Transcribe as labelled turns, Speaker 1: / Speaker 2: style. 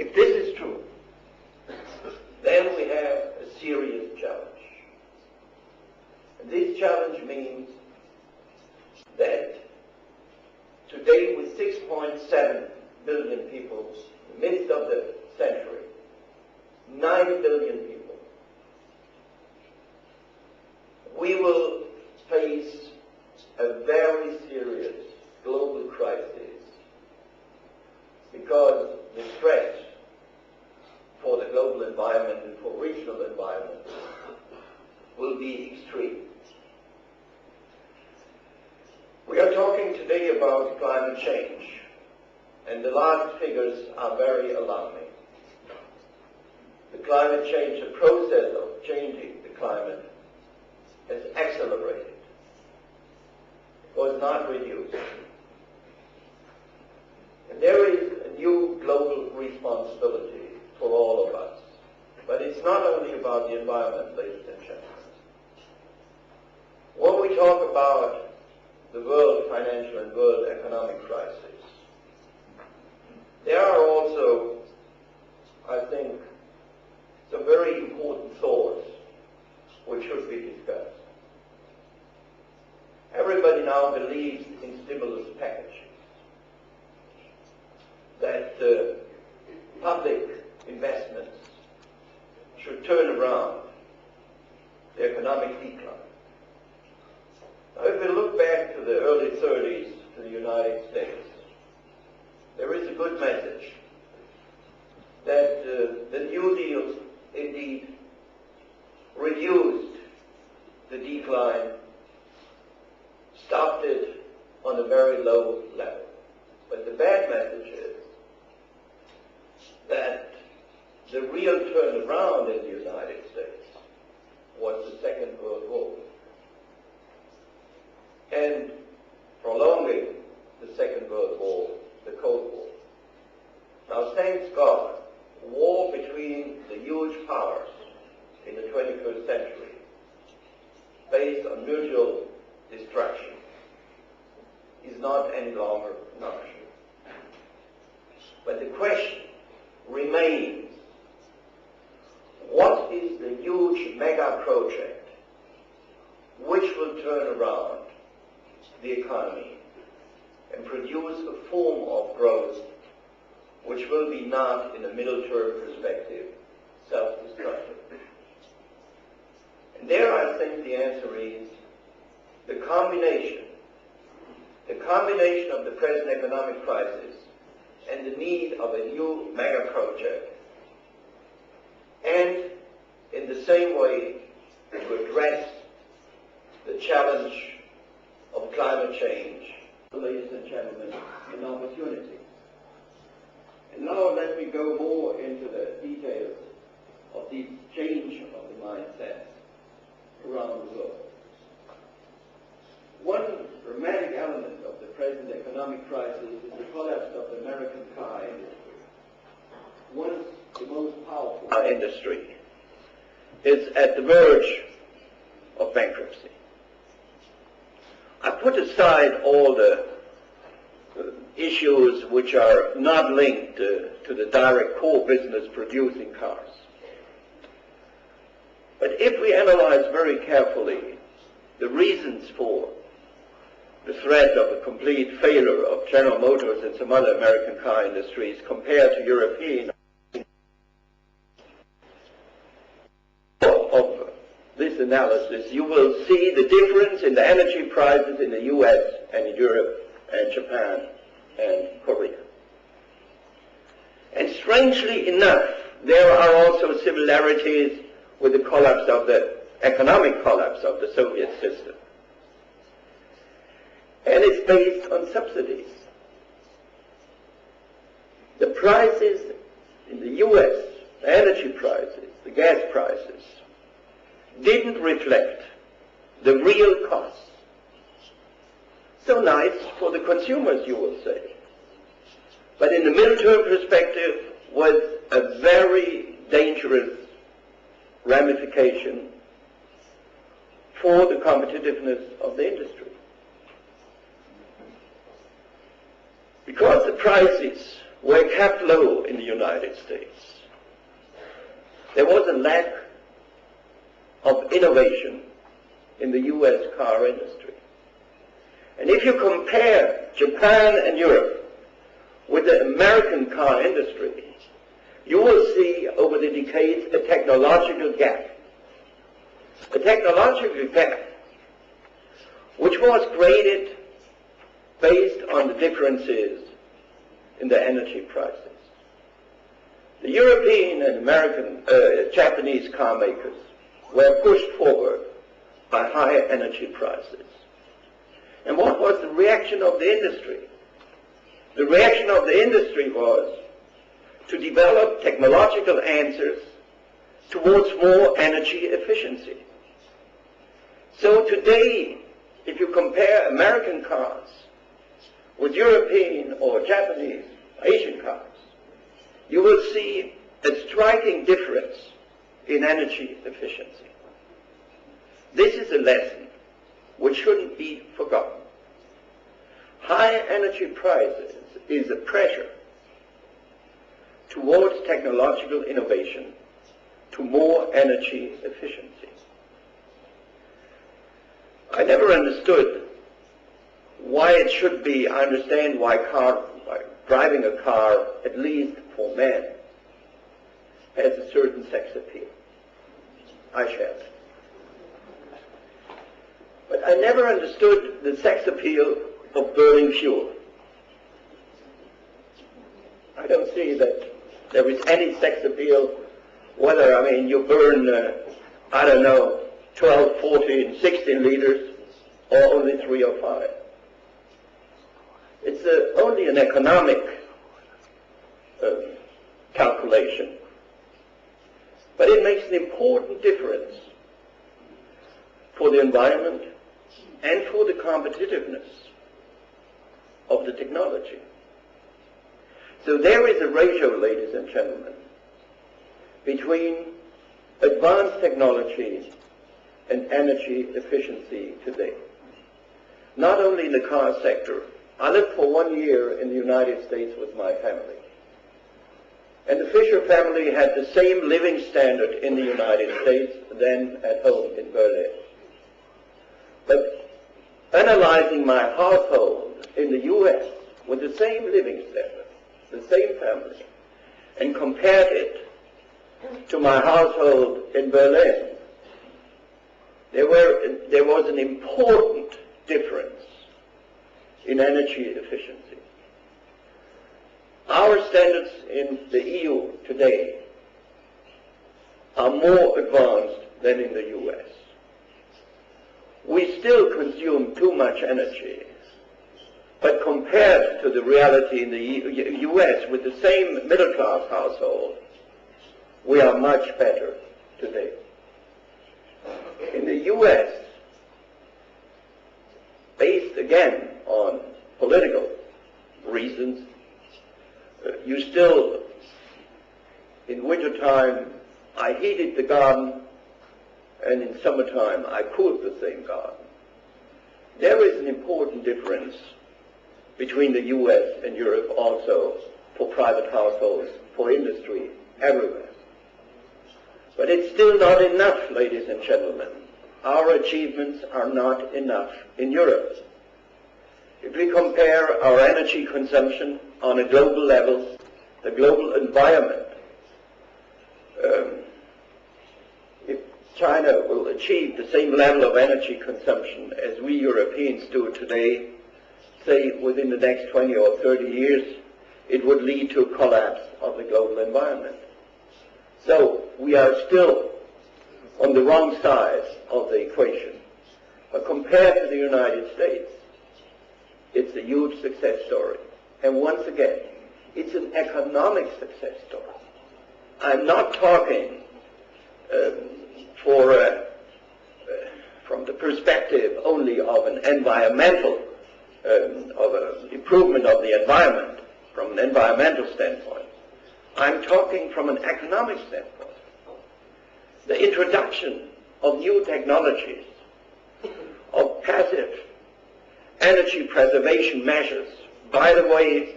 Speaker 1: If this is true, then we have a serious challenge. And this challenge means that today, with 6.7 billion people, in the midst of the century, 9 billion people, we will face a very serious global crisis, because the threat for the global environment and for regional environment will be extreme. We are talking today about climate change, and the last figures are very alarming. The climate change, the process of changing the climate, has accelerated. It was not reduced. And there is a new global responsibility for all of us. But it's not only about the environment, ladies and gentlemen. When we talk about the world financial and world economic crisis, there are also, I think, some very important thoughts which should be discussed. Everybody now believes in stimulus packages, that public investments should turn around the economic decline. Now, if we look back to the early 30s to the United States, there is a good message that the New Deal indeed reduced the decline, stopped it on a very low level. But the bad message is that the real turnaround in the United States was the Second World War, and prolonging the Second World War, the Cold War. Now, thanks God, war between the huge powers in the 21st century, based on mutual destruction, is not any longer an option. But the question remains, what is the huge mega project which will turn around the economy and produce a form of growth which will be not, in a middle-term perspective, self-destructive? And there I think the answer is the combination of the present economic crisis and the need of a new mega project, and in the same way to address the challenge of climate change, ladies and gentlemen, an opportunity. And now let me go more into the details of the change of the mindset around the world. One dramatic element of the present economic crisis is the collapse of the American car industry. Once the most powerful industry is at the verge of bankruptcy. I put aside all the issues which are not linked to the direct core business producing cars. But if we analyze very carefully the reasons for the threat of a complete failure of General Motors and some other American car industries compared to European, of this analysis, you will see the difference in the energy prices in the US and in Europe and Japan and Korea. And strangely enough, there are also similarities with the collapse of the economic collapse of the Soviet system. And it's based on subsidies. The prices in the US, the energy prices, the gas prices, didn't reflect the real costs. So nice for the consumers, you will say. But in the middle-term perspective, was a very dangerous ramification for the competitiveness of the industry. Because the prices were kept low in the United States. There was a lack of innovation in the U.S. car industry. And if you compare Japan and Europe with the American car industry, you will see over the decades a technological gap. A technological gap which was created based on the differences in the energy prices. The European and American, Japanese car makers were pushed forward by higher energy prices. And what was the reaction of the industry? The reaction of the industry was to develop technological answers towards more energy efficiency. So today, if you compare American cars with European or Japanese, Asian cars, you will see a striking difference in energy efficiency. This is a lesson which shouldn't be forgotten. High energy prices is a pressure towards technological innovation to more energy efficiency. I never understood why it should be. I understand why driving a car, at least for men, has a certain sex appeal. I shall. But I never understood the sex appeal of burning fuel. I don't see that there is any sex appeal whether, you burn, 12, 14, 16 liters or only 3 or 5. It's only an economic calculation. But it makes an important difference for the environment and for the competitiveness of the technology. So there is a ratio, ladies and gentlemen, between advanced technology and energy efficiency today. Not only in the car sector. I lived for 1 year in the United States with my family. And the Fischer family had the same living standard in the United States than at home in Berlin. But analyzing my household in the U.S. with the same living standard, the same family, and compared it to my household in Berlin, there was an important difference in energy efficiency. Our standards in the EU today are more advanced than in the US. We still consume too much energy, but compared to the reality in the US with the same middle-class household, we are much better today. In the US, based again on political reasons, you still, in wintertime, I heated the garden, and in summertime, I cooled the same garden. There is an important difference between the US and Europe also for private households, for industry, everywhere. But it's still not enough, ladies and gentlemen. Our achievements are not enough in Europe. If we compare our energy consumption on a global level, the global environment, if China will achieve the same level of energy consumption as we Europeans do today, say within the next 20 or 30 years, it would lead to a collapse of the global environment. So we are still on the wrong side of the equation. But compared to the United States, it's a huge success story. And once again, it's an economic success story. I'm not talking from the perspective only of an environmental, of an improvement of the environment, from an environmental standpoint. I'm talking from an economic standpoint. The introduction of new technologies, of passive energy preservation measures. By the way,